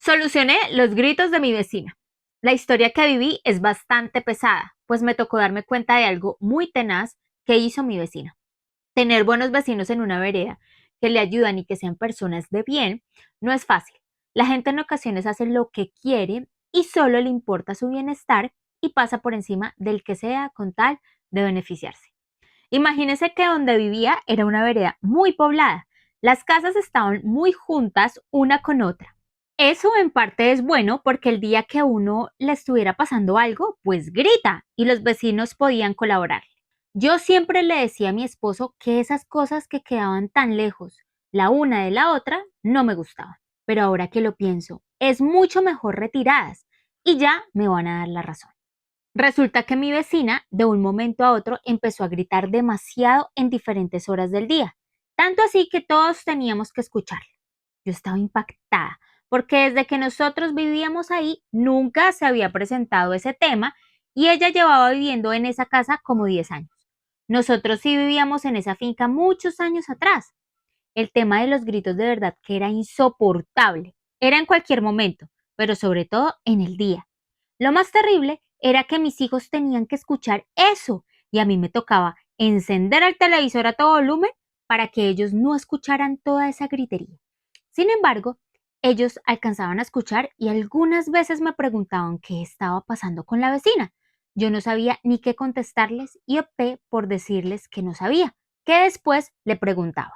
Solucioné los gritos de mi vecina. La historia que viví es bastante pesada, pues me tocó darme cuenta de algo muy tenaz que hizo mi vecina. Tener buenos vecinos en una vereda que le ayudan y que sean personas de bien no es fácil. La gente en ocasiones hace lo que quiere y solo le importa su bienestar y pasa por encima del que sea con tal de beneficiarse. Imagínese que donde vivía era una vereda muy poblada. Las casas estaban muy juntas una con otra. Eso en parte es bueno porque el día que a uno le estuviera pasando algo, pues grita y los vecinos podían colaborar. Yo siempre le decía a mi esposo que esas cosas que quedaban tan lejos la una de la otra no me gustaban. Pero ahora que lo pienso, es mucho mejor retiradas y ya me van a dar la razón. Resulta que mi vecina de un momento a otro empezó a gritar demasiado en diferentes horas del día, tanto así que todos teníamos que escucharla. Yo estaba impactada porque desde que nosotros vivíamos ahí nunca se había presentado ese tema y ella llevaba viviendo en esa casa como 10 años. Nosotros sí vivíamos en esa finca muchos años atrás. El tema de los gritos de verdad que era insoportable. Era en cualquier momento, pero sobre todo en el día. Lo más terrible era que mis hijos tenían que escuchar eso y a mí me tocaba encender el televisor a todo volumen para que ellos no escucharan toda esa gritería. Sin embargo, ellos alcanzaban a escuchar y algunas veces me preguntaban qué estaba pasando con la vecina. Yo no sabía ni qué contestarles y opté por decirles que no sabía, que después le preguntaba.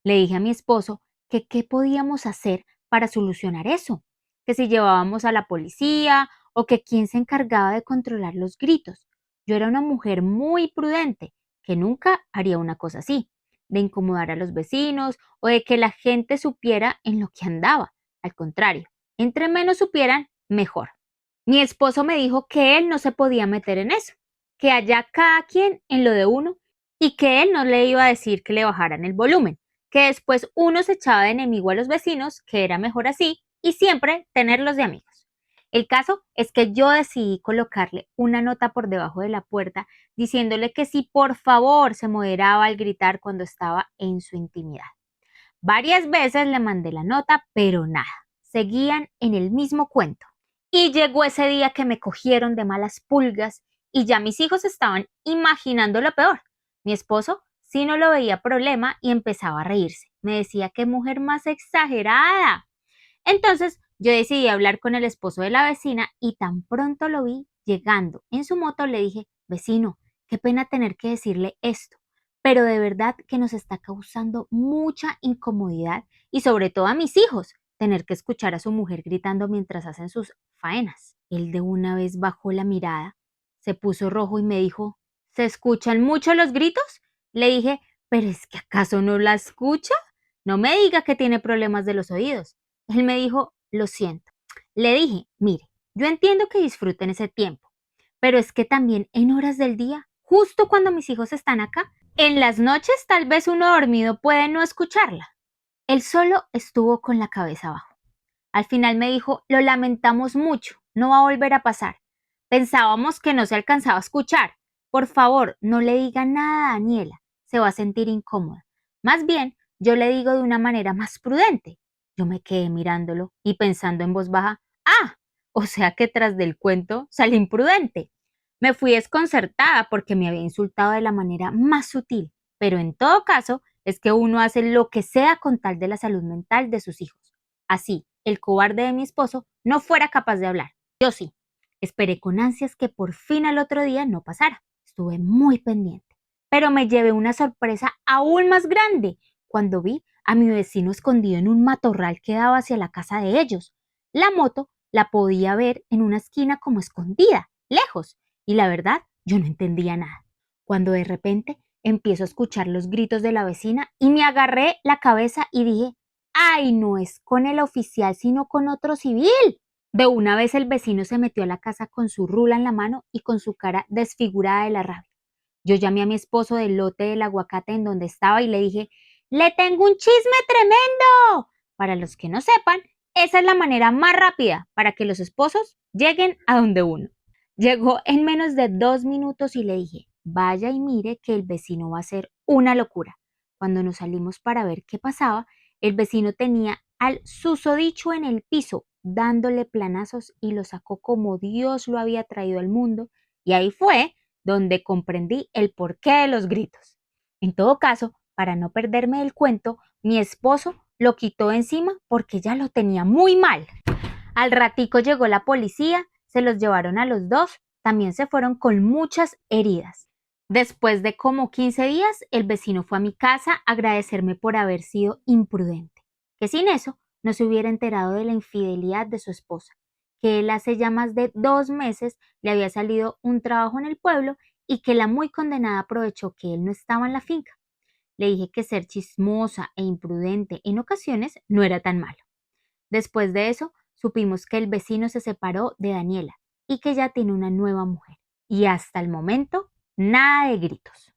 Le dije a mi esposo que qué podíamos hacer para solucionar eso, que si llevábamos a la policía o que quién se encargaba de controlar los gritos. Yo era una mujer muy prudente, que nunca haría una cosa así, de incomodar a los vecinos o de que la gente supiera en lo que andaba. Al contrario, entre menos supieran, mejor. Mi esposo me dijo que él no se podía meter en eso, que allá cada quien en lo de uno y que él no le iba a decir que le bajaran el volumen, que después uno se echaba de enemigo a los vecinos, que era mejor así y siempre tenerlos de amigos. El caso es que yo decidí colocarle una nota por debajo de la puerta diciéndole que si por favor se moderaba al gritar cuando estaba en su intimidad. Varias veces le mandé la nota, pero nada, seguían en el mismo cuento. Y llegó ese día que me cogieron de malas pulgas y ya mis hijos estaban imaginando lo peor. Mi esposo sí no lo veía problema y empezaba a reírse. Me decía qué mujer más exagerada. Entonces yo decidí hablar con el esposo de la vecina y tan pronto lo vi llegando en su moto le dije, vecino, qué pena tener que decirle esto, pero de verdad que nos está causando mucha incomodidad y sobre todo a mis hijos tener que escuchar a su mujer gritando mientras hacen sus faenas. Él de una vez bajó la mirada, se puso rojo y me dijo, ¿se escuchan mucho los gritos? Le dije, pero es que ¿acaso no la escucha? No me diga que tiene problemas de los oídos. Él me dijo, lo siento. Le dije, mire, yo entiendo que disfruten ese tiempo, pero es que también en horas del día, justo cuando mis hijos están acá, en las noches tal vez uno dormido puede no escucharla. Él solo estuvo con la cabeza abajo. Al final me dijo, lo lamentamos mucho, no va a volver a pasar. Pensábamos que no se alcanzaba a escuchar. Por favor, no le diga nada a Daniela, se va a sentir incómoda. Más bien, yo le digo de una manera más prudente. Yo me quedé mirándolo y pensando en voz baja, ah, o sea que tras del cuento salí imprudente. Me fui desconcertada porque me había insultado de la manera más sutil, pero en todo caso es que uno hace lo que sea con tal de la salud mental de sus hijos. Así, el cobarde de mi esposo no fuera capaz de hablar. Yo sí. Esperé con ansias que por fin al otro día no pasara. Estuve muy pendiente. Pero me llevé una sorpresa aún más grande cuando vi a mi vecino escondido en un matorral que daba hacia la casa de ellos. La moto la podía ver en una esquina como escondida, lejos, y la verdad yo no entendía nada. Cuando de repente empiezo a escuchar los gritos de la vecina y me agarré la cabeza y dije, ay, no es con el oficial, sino con otro civil. De una vez el vecino se metió a la casa con su rula en la mano y con su cara desfigurada de la rabia. Yo llamé a mi esposo del lote del aguacate en donde estaba y le dije, le tengo un chisme tremendo. Para los que no sepan, esa es la manera más rápida para que los esposos lleguen a donde uno. Llegó en menos de 2 minutos y le dije, vaya y mire que el vecino va a hacer una locura. Cuando nos salimos para ver qué pasaba, el vecino tenía al susodicho en el piso, dándole planazos y lo sacó como Dios lo había traído al mundo, y ahí fue donde comprendí el porqué de los gritos. En todo caso, para no perderme el cuento, mi esposo lo quitó de encima porque ya lo tenía muy mal. Al ratico llegó la policía, se los llevaron a los dos, también se fueron con muchas heridas. Después de como 15 días, el vecino fue a mi casa a agradecerme por haber sido imprudente, que sin eso no se hubiera enterado de la infidelidad de su esposa, que él hace ya más de 2 meses le había salido un trabajo en el pueblo y que la muy condenada aprovechó que él no estaba en la finca. Le dije que ser chismosa e imprudente en ocasiones no era tan malo. Después de eso, supimos que el vecino se separó de Daniela y que ya tiene una nueva mujer. Y hasta el momento, nada de gritos.